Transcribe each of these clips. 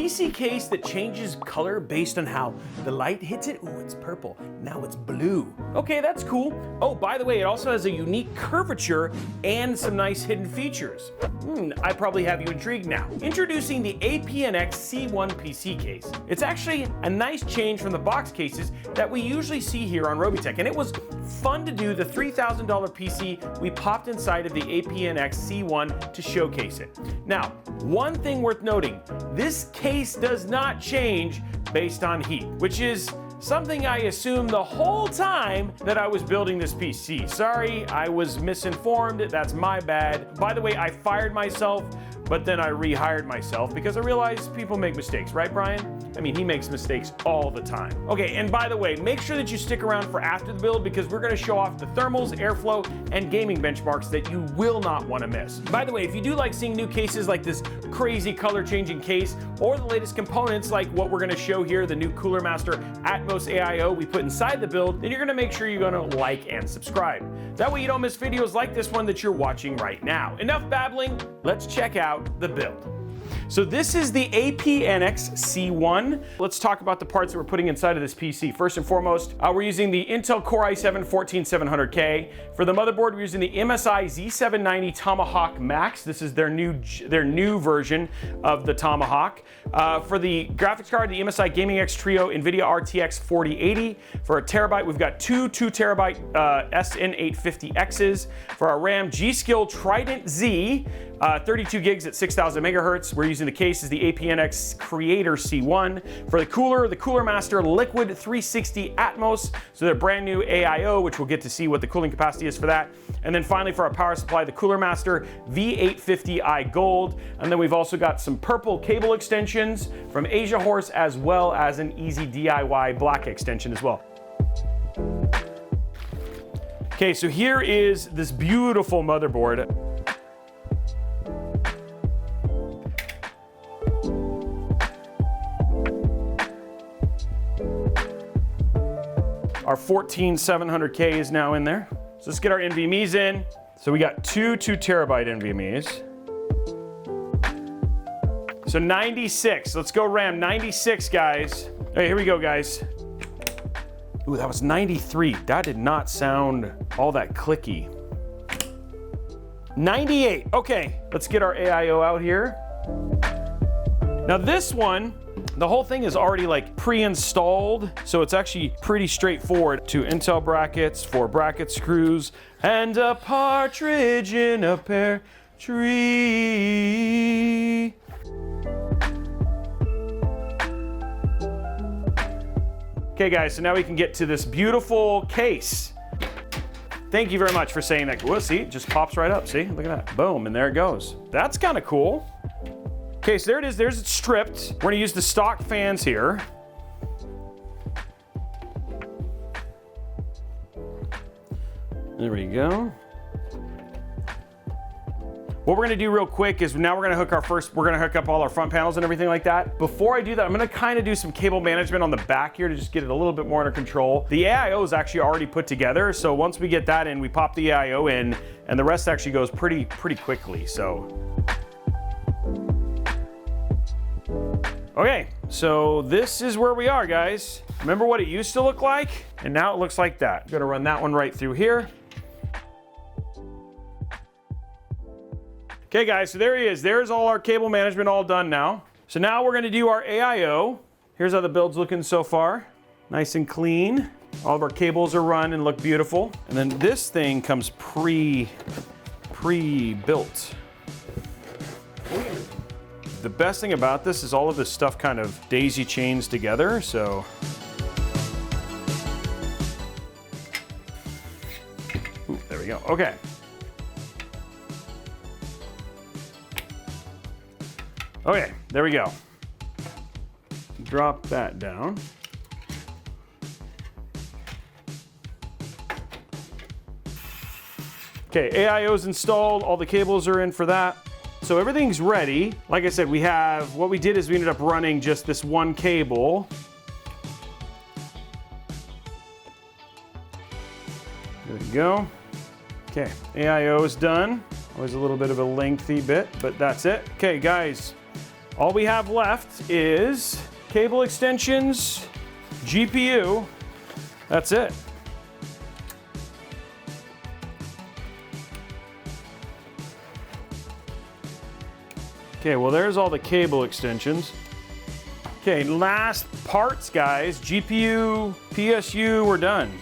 PC case that changes color based on how the light hits it. Ooh, it's purple. Now it's blue. Okay, that's cool. Oh, by the way, it also has a unique curvature and some nice hidden features. I probably have you intrigued now. Introducing the APNX C1 PC case. It's actually a nice change from the box cases that we usually see here on Robeytech, and it was fun to do the $3,000 PC we popped inside of the APNX C1 to showcase it. Now, one thing worth noting, this case does not change based on heat, which is something I assumed the whole time that I was building this PC. Sorry, I was misinformed, that's my bad. By the way, I fired myself, but then I rehired myself because I realized people make mistakes, right, Brian? I mean, he makes mistakes all the time. Okay, and by the way, make sure that you stick around for after the build because we're gonna show off the thermals, airflow, and gaming benchmarks that you will not wanna miss. By the way, if you do like seeing new cases like this crazy color-changing case, or the latest components like what we're gonna show here, the new Cooler Master Atmos AIO we put inside the build, then you're gonna make sure you're gonna like and subscribe. That way you don't miss videos like this one that you're watching right now. Enough babbling, let's check out the build. So this is the APNX C1. Let's talk about the parts that we're putting inside of this PC. First and foremost, we're using the Intel Core i7-14700K. For the motherboard, we're using the MSI Z790 Tomahawk Max. This is their new version of the Tomahawk. For the graphics card, the MSI Gaming X Trio NVIDIA RTX 4080. For a terabyte, we've got two 2TB SN850Xs. For our RAM, G.Skill Trident Z, 32 gigs at 6,000 megahertz. We're using the case as the APNX Creator C1. For the Cooler Master Liquid 360 Atmos. So they're brand new AIO, which we'll get to see what the cooling capacity is for that. And then finally for our power supply, the Cooler Master V850i Gold. And then we've also got some purple cable extensions from Asia Horse, as well as an easy DIY black extension as well. Okay, so here is this beautiful motherboard. Our 14700K is now in there. So let's get our NVMe's in. So we got two 2TB NVMe's. So 96, let's go RAM, 96 guys. Hey, here we go guys. Ooh, that was 93. That did not sound all that clicky. 98, okay. Let's get our AIO out here. Now this one, the whole thing is already like pre-installed, so it's actually pretty straightforward. 2 Intel brackets, 4 bracket screws, and a partridge in a pear tree. Okay guys, so now we can get to this beautiful case. Thank you very much for saying that. Well, see, it just pops right up, see? Look at that, boom, and there it goes. That's kind of cool. Okay, so there it is, there's it stripped. We're gonna use the stock fans here. There we go. What we're gonna do real quick is now we're gonna hook up all our front panels and everything like that. Before I do that, I'm gonna kind of do some cable management on the back here to just get it a little bit more under control. The AIO is actually already put together, so once we get that in, we pop the AIO in, and the rest actually goes pretty quickly, so. Okay, so this is where we are, guys. Remember what it used to look like? And now it looks like that. I'm gonna run that one right through here. Okay, guys, so there he is. There's all our cable management all done now. So now we're gonna do our AIO. Here's how the build's looking so far. Nice and clean. All of our cables are run and look beautiful. And then this thing comes pre-built. The best thing about this is all of this stuff kind of daisy chains together, so. Ooh, there we go, okay. Okay, there we go. Drop that down. Okay, AIO's installed, all the cables are in for that. So everything's ready. Like I said, what we did is we ended up running just this one cable. There we go. Okay, AIO is done. Always a little bit of a lengthy bit, but that's it. Okay, guys, All we have left is cable extensions, GPU. That's it. Okay, well there's all the cable extensions. Okay, last parts, guys. GPU, PSU, we're done.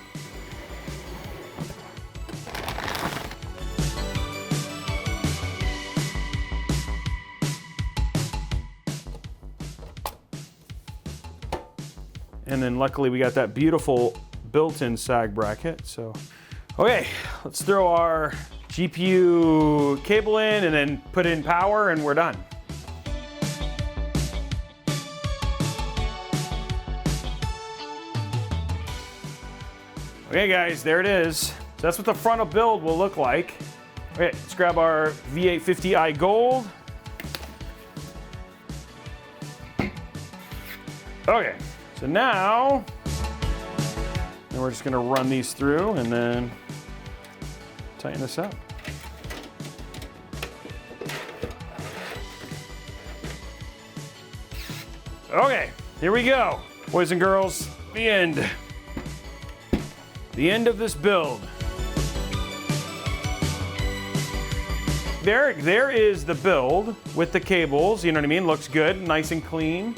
And then luckily we got that beautiful built-in sag bracket, so. Okay, let's throw our GPU cable in and then put in power and we're done. Okay guys, there it is. So that's what the frontal build will look like. Okay, let's grab our V850i Gold. Okay, so now we're just gonna run these through and then tighten this up. Okay, here we go. Boys and girls, the end. The end of this build. There is the build with the cables, you know what I mean? Looks good, nice and clean.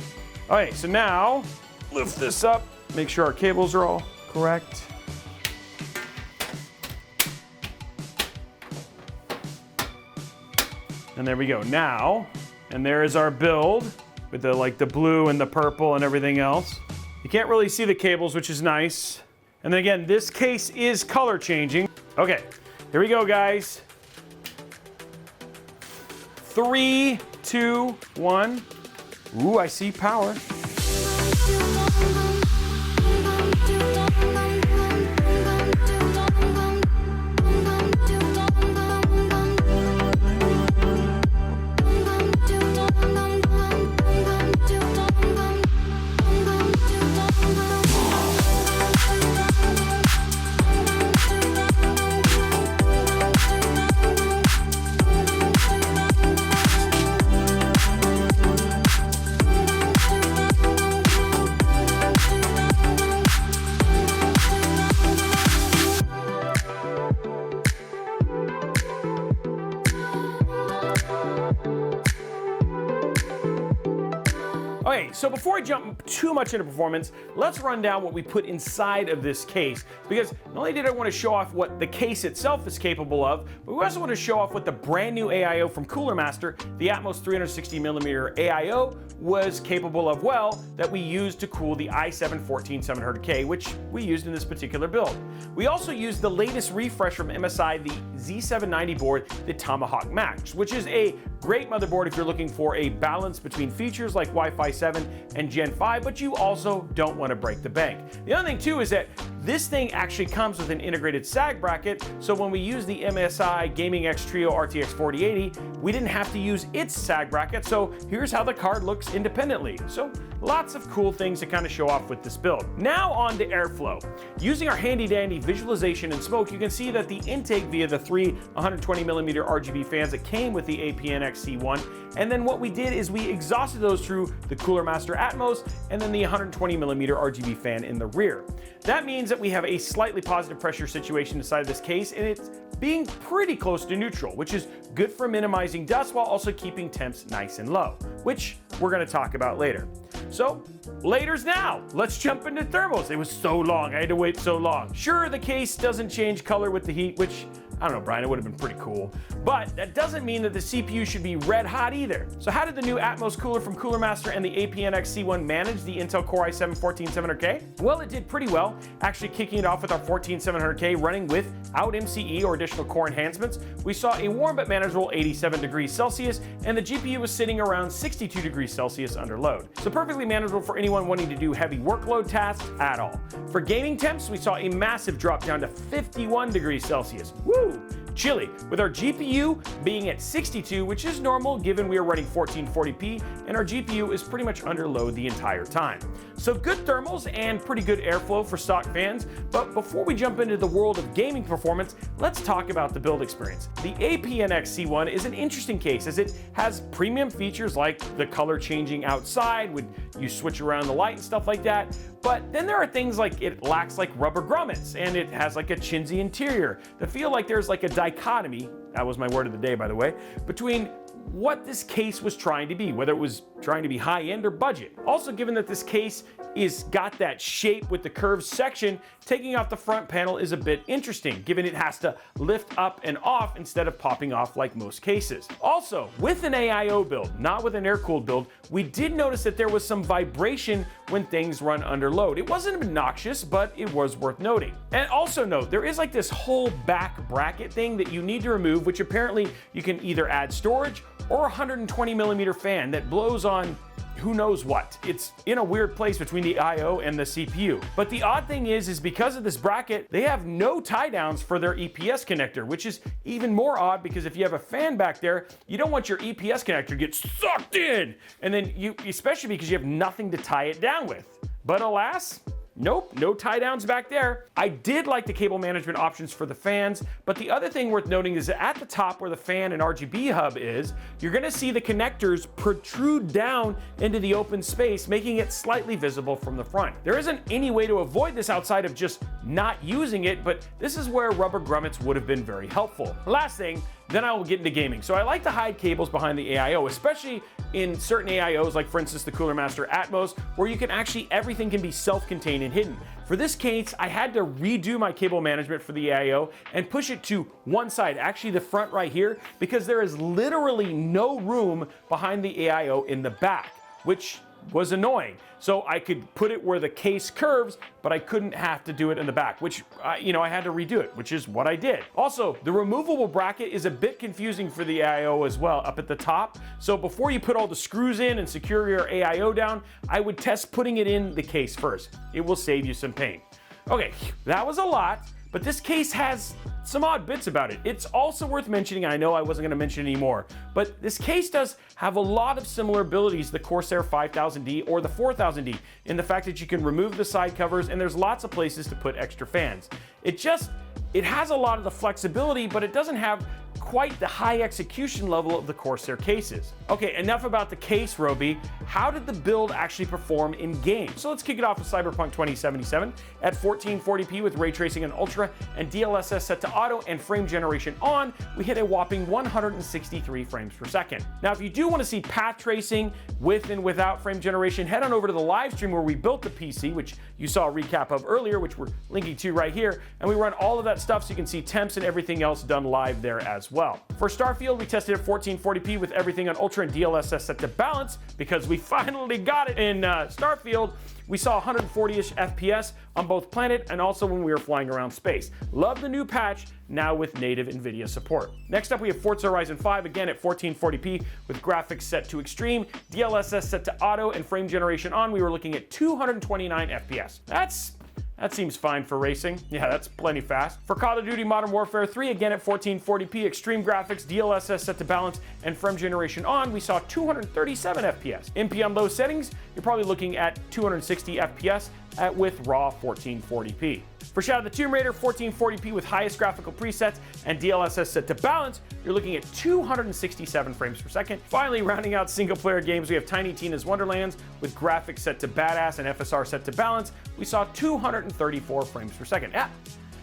All right, so now lift this up, make sure our cables are all correct. And there we go. Now, and there is our build with the blue and the purple and everything else. You can't really see the cables, which is nice. And then again, this case is color changing. Okay, here we go, guys. 3, 2, 1. Ooh, I see power. Okay, so before I jump too much into performance, let's run down what we put inside of this case, because not only did I want to show off what the case itself is capable of, but we also want to show off what the brand new AIO from Cooler Master, the Atmos 360mm AIO, was capable of that we used to cool the i7-14700K, which we used in this particular build. We also used the latest refresh from MSI, the Z790 board, the Tomahawk Max, which is a great motherboard if you're looking for a balance between features like Wi-Fi 7 and Gen 5, but you also don't want to break the bank. The other thing too is that this thing actually comes with an integrated sag bracket, so when we use the MSI Gaming X Trio RTX 4080, we didn't have to use its sag bracket, so here's how the card looks independently. So lots of cool things to kind of show off with this build. Now on to airflow. Using our handy dandy visualization and smoke, you can see that the intake via the three 120mm RGB fans that came with the APNX C1, and then what we did is we exhausted those through the Cooler Master Atmos and then the 120mm RGB fan in the rear. That means that we have a slightly positive pressure situation inside of this case, and it's being pretty close to neutral, which is good for minimizing dust while also keeping temps nice and low, which we're going to talk about later. So, later's now. Let's jump into thermals. It was so long. I had to wait so long. Sure, the case doesn't change color with the heat, which, I don't know, Brian, it would have been pretty cool. But that doesn't mean that the CPU should be red hot either. So how did the new Atmos cooler from Cooler Master and the APNX C1 manage the Intel Core i7-14700K? Well, it did pretty well, actually kicking it off with our 14700K running without MCE or additional core enhancements. We saw a warm but manageable 87 degrees Celsius, and the GPU was sitting around 62 degrees Celsius under load. So perfectly manageable for anyone wanting to do heavy workload tasks at all. For gaming temps, we saw a massive drop down to 51 degrees Celsius. Woo! chilly, with our GPU being at 62, which is normal given we are running 1440p and our GPU is pretty much under load the entire time. So good thermals and pretty good airflow for stock fans, but before we jump into the world of gaming performance, let's talk about the build experience. The APNX C1 is an interesting case as it has premium features like the color changing outside when you switch around the light and stuff like that, but then there are things like it lacks like rubber grommets and it has like a chintzy interior that feel like there's like a dichotomy, that was my word of the day by the way, between what this case was trying to be, whether it was trying to be high-end or budget. Also, given that this case is got that shape with the curved section, taking off the front panel is a bit interesting, given it has to lift up and off instead of popping off like most cases. Also, with an AIO build, not with an air-cooled build, we did notice that there was some vibration when things run under load. It wasn't obnoxious, but it was worth noting. And also note, there is like this whole back bracket thing that you need to remove, which apparently you can either add storage or a 120mm fan that blows on who knows what. It's in a weird place between the I/O and the CPU. But the odd thing is because of this bracket, they have no tie downs for their EPS connector, which is even more odd because if you have a fan back there, you don't want your EPS connector to get sucked in. And then especially because you have nothing to tie it down with. But alas, nope, no tie downs back there. I did like the cable management options for the fans, but the other thing worth noting is that at the top where the fan and RGB hub is, you're gonna see the connectors protrude down into the open space, making it slightly visible from the front. There isn't any way to avoid this outside of just not using it, but this is where rubber grommets would have been very helpful. Last thing, then I will get into gaming. So I like to hide cables behind the AIO, especially in certain AIOs, like for instance the Cooler Master Atmos, where you can actually, everything can be self-contained and hidden. For this case, I had to redo my cable management for the AIO and push it to one side, actually the front right here, because there is literally no room behind the AIO in the back, which was annoying. So I could put it where the case curves, but I couldn't have to do it in the back, which, I had to redo it, which is what I did. Also, the removable bracket is a bit confusing for the AIO as well, up at the top. So before you put all the screws in and secure your AIO down, I would test putting it in the case first. It will save you some pain. Okay, that was a lot, but this case has some odd bits about it. It's also worth mentioning, I know I wasn't gonna mention any more, but this case does have a lot of similar abilities to the Corsair 5000D or the 4000D in the fact that you can remove the side covers and there's lots of places to put extra fans. It has a lot of the flexibility, but it doesn't have quite the high execution level of the Corsair cases. Okay, enough about the case, Robey. How did the build actually perform in game? So let's kick it off with Cyberpunk 2077 at 1440p with ray tracing on ultra and DLSS set to auto and frame generation on. We hit a whopping 163 frames per second. Now, if you do want to see path tracing with and without frame generation, head on over to the live stream where we built the PC, which you saw a recap of earlier, which we're linking to right here, and we run all of that stuff so you can see temps and everything else done live there as well. For Starfield, we tested at 1440p with everything on ultra and DLSS set to balance because we finally got it in Starfield. We saw 140-ish FPS on both Planet and also when we were flying around space. Love the new patch, now with native NVIDIA support. Next up, we have Forza Horizon 5, again at 1440p with graphics set to extreme, DLSS set to auto, and frame generation on. We were looking at 229 FPS. That seems fine for racing. Yeah, that's plenty fast. For Call of Duty Modern Warfare 3, again at 1440p, extreme graphics, DLSS set to balance, and frame generation on, we saw 237 FPS. MP on low settings, you're probably looking at 260 FPS with raw 1440p. For Shadow of the Tomb Raider, 1440p with highest graphical presets and DLSS set to balance, you're looking at 267 frames per second. Finally, rounding out single-player games, we have Tiny Tina's Wonderlands with graphics set to badass and FSR set to balance. We saw 234 frames per second. Yeah,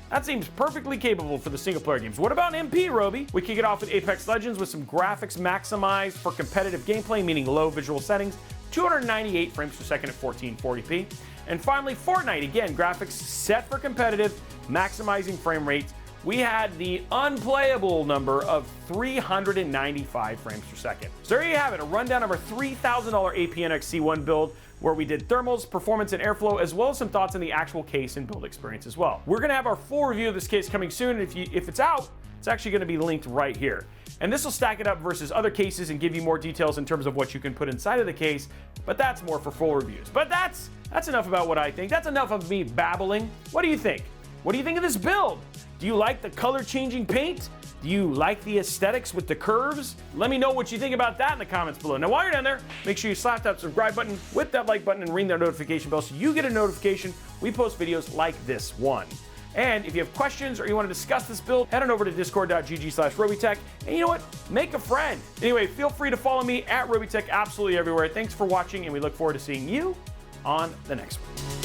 that seems perfectly capable for the single-player games. What about MP, Robey? We kick it off with Apex Legends with some graphics maximized for competitive gameplay, meaning low visual settings, 298 frames per second at 1440p. And finally, Fortnite, again, graphics set for competitive, maximizing frame rates. We had the unplayable number of 395 frames per second. So there you have it, a rundown of our $3,000 APNX C1 build, where we did thermals, performance, and airflow, as well as some thoughts on the actual case and build experience as well. We're gonna have our full review of this case coming soon, and if it's out, it's actually gonna be linked right here. And this will stack it up versus other cases and give you more details in terms of what you can put inside of the case, but that's more for full reviews. But that's enough about what I think. That's enough of me babbling. What do you think? What do you think of this build? Do you like the color changing paint? Do you like the aesthetics with the curves? Let me know what you think about that in the comments below. Now, while you're down there, make sure you slap that subscribe button with that like button and ring that notification bell so you get a notification we post videos like this one. And if you have questions or you want to discuss this build, head on over to discord.gg/Robeytech. And you know what? Make a friend. Anyway, feel free to follow me at Robeytech absolutely everywhere. Thanks for watching, and we look forward to seeing you on the next one.